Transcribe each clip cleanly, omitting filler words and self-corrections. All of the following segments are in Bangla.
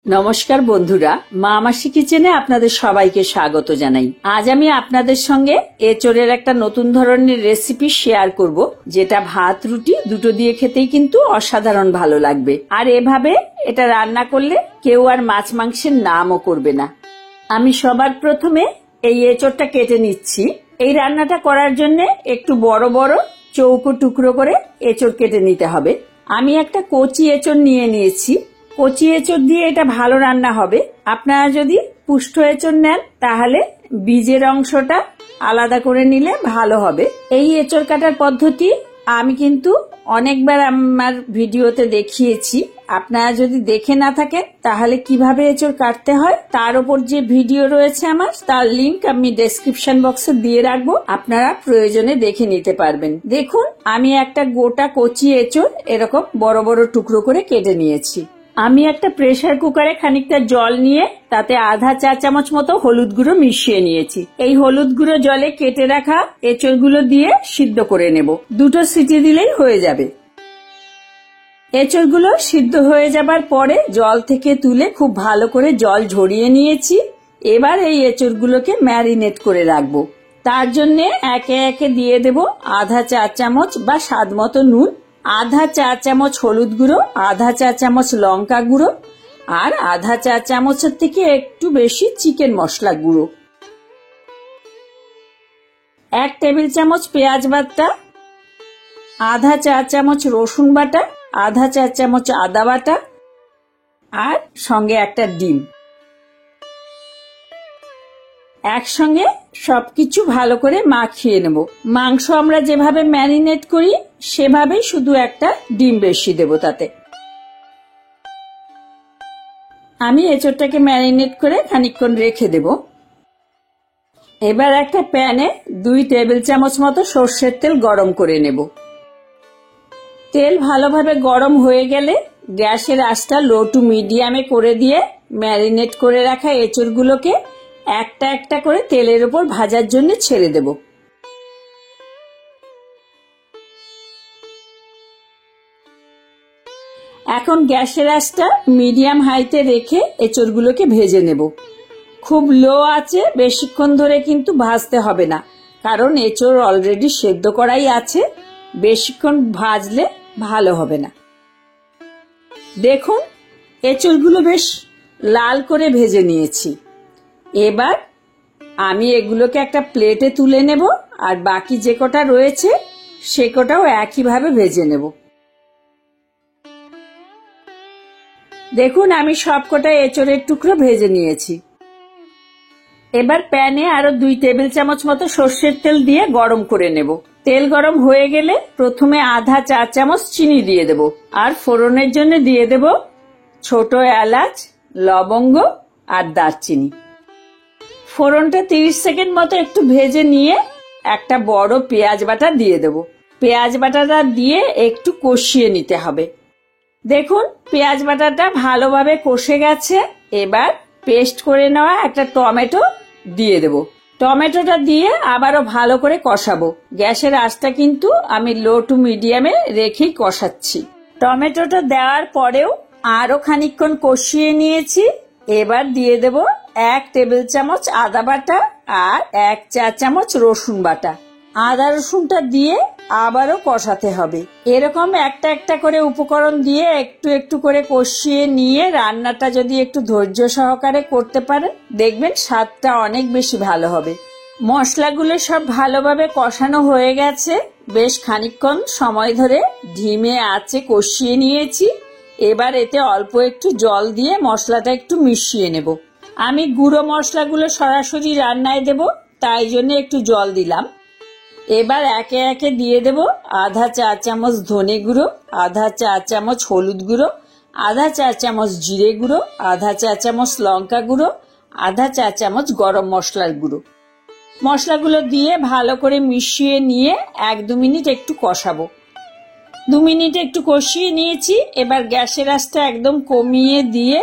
নমস্কার বন্ধুরা, মা মাসি কিচেনে আপনাদের সবাইকে স্বাগত জানাই। আজ আমি আপনাদের সঙ্গে এঁচোড়ের একটা নতুন ধরনের রেসিপি শেয়ার করব, যেটা ভাত রুটি দুটো দিয়ে খেতেই কিন্তু অসাধারণ ভালো লাগবে। আর এভাবে এটা রান্না করলে কেউ আর মাছ মাংসের নামও করবে না। আমি সবার প্রথমে এই এঁচোড়টা কেটে নিচ্ছি। এই রান্নাটা করার জন্য একটু বড় বড় চৌকো টুকরো করে এঁচোড় কেটে নিতে হবে। আমি একটা কচি এঁচোড় নিয়ে নিয়েছি। কচি এঁচোড় দিয়ে এটা ভালো রান্না হবে। আপনারা যদি পুষ্ট এঁচোড় নেন তাহলে বীজের অংশটা আলাদা করে নিলে ভালো হবে। এই এঁচোড় কাটার পদ্ধতি আমি কিন্তু অনেকবার আমার ভিডিওতে দেখিয়েছি। আপনারা যদি দেখে না থাকেন তাহলে কিভাবে এঁচোড় কাটতে হয় তার উপর যে ভিডিও রয়েছে আমার, তার লিংক আমি ডেসক্রিপশন বক্সে দিয়ে রাখবো, আপনারা প্রয়োজনে দেখে নিতে পারবেন। দেখুন, আমি একটা গোটা কচি এঁচোড় এরকম বড় বড় টুকরো করে কেটে নিয়েছি। আমি একটা প্রেসার কুকারে খানিকটা জল নিয়ে তাতে আধা চা চামচ মতো হলুদ গুঁড়ো মিশিয়ে নিয়েছি। এই হলুদ গুঁড়ো জলে কেটে রাখা এঁচোড়গুলো দিয়ে সিদ্ধ করে নেব। দুটো সিটি দিলেই হয়ে যাবে। এঁচোড়গুলো সিদ্ধ হয়ে যাবার পরে জল থেকে তুলে খুব ভালো করে জল ঝরিয়ে নিয়েছি। এবার এই এঁচোড়গুলোকে ম্যারিনেট করে রাখবো। তার জন্য একে একে দিয়ে দেব আধা চা চামচ বা স্বাদ মতো নুন, আধা চা চামচ হলুদ গুঁড়ো, আধা চা চামচ লঙ্কা গুঁড়ো আর আধা চা চামচের থেকে একটু বেশি চিকেন মশলা গুঁড়ো, 1 টেবিল চামচ পেঁয়াজ বাটা, আধা চা চামচ রসুন বাটা, আধা চা চামচ আদা বাটা আর সঙ্গে একটা ডিম। একসঙ্গে সবকিছু ভালো করে মাখিয়ে নেব। মাংস আমরা যেভাবে ম্যারিনেট করি সেভাবেই শুধু একটা ডিম বেশি দেব তাতে। আমি এঁচোড়টাকে ম্যারিনেট করে খানিকক্ষণ রেখে দেব। এবার একটা প্যানে 2 টেবিল চামচ মতো সর্ষের তেল গরম করে নেব। তেল ভালোভাবে গরম হয়ে গেলে গ্যাসের আঁচটা লো টু মিডিয়ামে করে দিয়ে ম্যারিনেট করে রাখা এঁচোড়গুলোকে একটা একটা করে তেলের উপর ভাজার জন্য ছেড়ে দেব। এখন গ্যাসের আঁচটা মিডিয়াম হাইতে রেখে এঁচোড়গুলোকে ভেজে নেব। খুব লো আঁচে বেশিক্ষণ ধরে কিন্তু ভাজতে হবে না, কারণ এঁচোড় অলরেডি সেদ্ধ করাই আছে। বেশিক্ষণ ভাজলে ভালো হবে না। দেখুন, এঁচোড়গুলো বেশ লাল করে ভেজে নিয়েছি। এবার আমি এগুলোকে একটা প্লেটে তুলে নেব আর বাকি যে কটা রয়েছে সে কটাও একইভাবে ভেজে নেব। দেখুন, আমি সবকটা এঁচোড়ের টুকরো ভেজে নিয়েছি। এবার প্যানে আরো 2 টেবিল চামচ মতো সর্ষের তেল দিয়ে গরম করে নেব। তেল গরম হয়ে গেলে প্রথমে আধা চা চামচ চিনি দিয়ে দেব আর ফোড়নের জন্য দিয়ে দেব ছোট এলাচ, লবঙ্গ আর দারচিনি। ফোড়নটা 30 সেকেন্ড মতো একটু ভেজে নিয়ে একটা বড় পেঁয়াজ বাটা দিয়ে দেব। পেঁয়াজ বাটাটা দিয়ে একটু কষিয়ে নিতে হবে। দেখুন, পেঁয়াজ বাটাটা ভালোভাবে কষে গেছে। এবার পেস্ট করে নেওয়া একটা টমেটো দিয়ে দেব। টমেটোটা দিয়ে আবারও ভালো করে কষাবো। গ্যাসের আঁচটা কিন্তু আমি লো টু মিডিয়ামে রেখেই কষাচ্ছি। টমেটোটা দেওয়ার পরেও আরো খানিকক্ষণ কষিয়ে নিয়েছি। এবার দিয়ে দেব 1 টেবিল চামচ আদা বাটা আর 1 চা চামচ রসুন বাটা। আদা রসুনটা দিয়ে আবারও কষাতে হবে। এরকম একটা একটা করে উপকরণ দিয়ে একটু একটু করে কষিয়ে নিয়ে রান্নাটা যদি একটু ধৈর্য সহকারে করতে পারেন, দেখবেন স্বাদটা অনেক বেশি ভালো হবে। মশলাগুলো সব ভালোভাবে কষানো হয়ে গেছে। বেশ খানিকক্ষণ সময় ধরে ধিমে আঁচে কষিয়ে নিয়েছি। এবার এতে অল্প একটু জল দিয়ে মশলাটা একটু মিশিয়ে নেব। আমি গুঁড়ো মশলাগুলো সরাসরি রান্নায় দেব, তাই জন্য একটু জল দিলাম। এবার একে একে দিয়ে দেব আধা চা চামচ ধনে গুঁড়ো, আধা চা চামচ হলুদ গুঁড়ো, আধা চা চামচ জিরে গুঁড়ো, আধা চা চামচ লঙ্কা গুঁড়ো, আধা চা চামচ গরম মশলার গুঁড়ো। মশলাগুলো দিয়ে ভালো করে মিশিয়ে নিয়ে 1-2 মিনিট একটু কষাবো। 2 মিনিট একটু কষিয়ে নিয়েছি। এবার গ্যাসের আঁচটা একদম কমিয়ে দিয়ে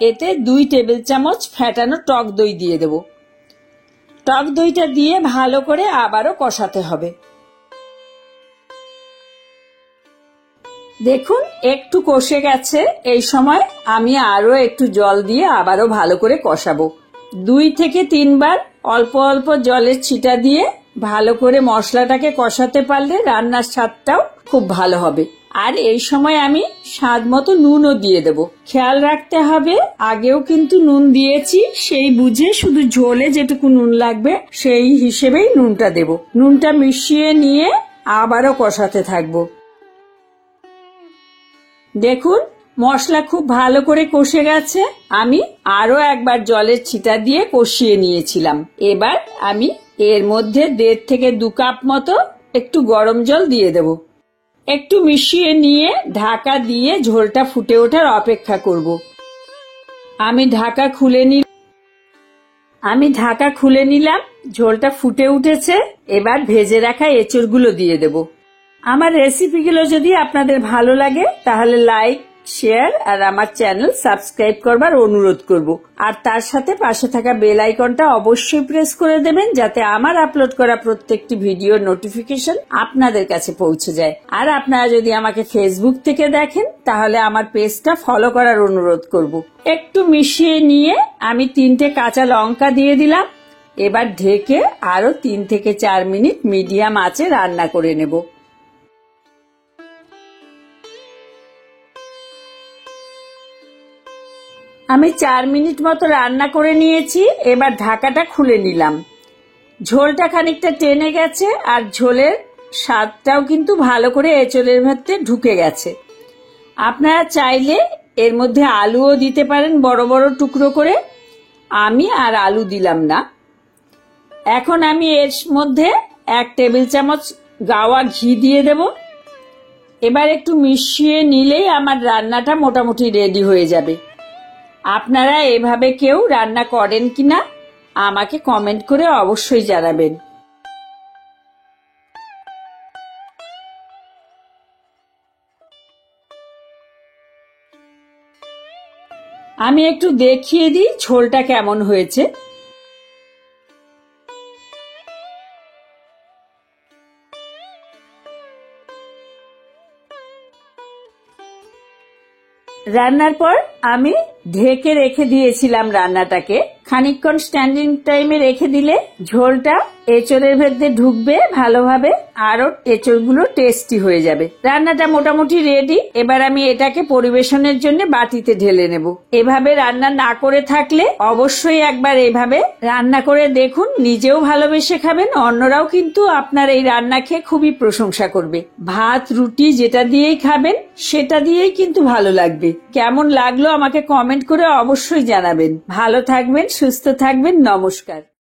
এতে 2 টেবিল চামচ ফ্যাটানো টক দই দিয়ে দেব। টক দইটা দিয়ে ভালো করে আবারও কষাতে হবে। দেখুন একটু কষে গেছে। এই সময় আমি আরো একটু জল দিয়ে আবারও ভালো করে কষাবো। 2 থেকে 3 বার অল্প অল্প জলের ছিটা দিয়ে ভালো করে মশলাটাকে কষাতে পারলে রান্নার স্বাদটাও খুব ভালো হবে। আর এই সময় আমি স্বাদ মতো নুনও দিয়ে দেব। খেয়াল রাখতে হবে আগেও কিন্তু নুন দিয়েছি, সেই বুঝে শুধু ঝোলে যেটুকু নুন লাগবে সেই হিসেবেই নুনটা দেব। নুনটা মিশিয়ে নিয়ে আবারও কষাতে থাকবো। দেখুন মশলা খুব ভালো করে কষে গেছে। আমি আরো একবার জলের ছিটা দিয়ে কষিয়ে নিয়েছিলাম। এবার আমি এর মধ্যে 1.5 থেকে 2 কাপ মতো একটু গরম জল দিয়ে দেব। একটু মিশিয়ে নিয়ে ঢাকা দিয়ে ঝোলটা ফুটে ওঠার অপেক্ষা করব। আমি ঢাকা খুলে নিলাম। ঝোলটা ফুটে উঠেছে। এবার ভেজে রাখা এঁচড়গুলো দিয়ে দেব। আমার রেসিপিগুলো যদি আপনাদের ভালো লাগে তাহলে লাইক, শেয়ার আর আমার চ্যানেল সাবস্ক্রাইব করবার অনুরোধ করব। আর তার সাথে পাশে থাকা বেল আইকনটা অবশ্যই প্রেস করে দেবেন, যাতে আমার আপলোড করা প্রত্যেকটি ভিডিওর নোটিফিকেশন আপনাদের কাছে পৌঁছে যায়। আর আপনারা যদি আমাকে ফেসবুক থেকে দেখেন তাহলে আমার পেজটা ফলো করার অনুরোধ করব। একটু মিশিয়ে নিয়ে আমি 3টে কাঁচা লঙ্কা দিয়ে দিলাম। এবার ঢেকে আরো 3 থেকে 4 মিনিট মিডিয়াম আঁচে রান্না করে নেব। আমি 4 মিনিট মতো রান্না করে নিয়েছি। এবার ঢাকাটা খুলে নিলাম। ঝোলটা খানিকটা টেনে গেছে আর ঝোলের স্বাদটাও কিন্তু ভালো করে এঁচড়ের ভেতরে ঢুকে গেছে। আপনারা চাইলে এর মধ্যে আলুও দিতে পারেন বড় বড় টুকরো করে। আমি আর আলু দিলাম না। এখন আমি এর মধ্যে 1 টেবিল চামচ গাওয়া ঘি দিয়ে দেব। এবার একটু মিশিয়ে নিলেই আমার রান্নাটা মোটামুটি রেডি হয়ে যাবে। আপনারা এভাবে কেউ রান্না করেন কিনা আমাকে কমেন্ট করে অবশ্যই জানাবেন। আমি একটু দেখিয়ে দিই ঝোলটা কেমন হয়েছে। রান্নার পর আমি ঢেকে রেখে দিয়েছিলাম রান্নাটাকে। খানিকক্ষণ স্ট্যান্ডিং টাইমে রেখে দিলে ঝোলটা এঁচড়ের ভেতরে ঢুকবে ভালোভাবে, আরো এঁচড়গুলো টেস্টি হয়ে যাবে। রান্নাটা মোটামুটি রেডি। এবার আমি এটাকে পরিবেশনের জন্য বাটিতে ঢেলে নেব। এভাবে রান্না না করে থাকলে অবশ্যই একবার এভাবে রান্না করে দেখুন। নিজেও ভালোবেসে খাবেন, অন্যরাও কিন্তু আপনার এই রান্না খেয়ে খুবই প্রশংসা করবে। ভাত রুটি যেটা দিয়েই খাবেন সেটা দিয়েই কিন্তু ভালো লাগবে। কেমন লাগলো আমাকে কমেন্ট করে অবশ্যই জানাবেন। ভালো থাকবেন, সুস্থ থাকবেন। নমস্কার।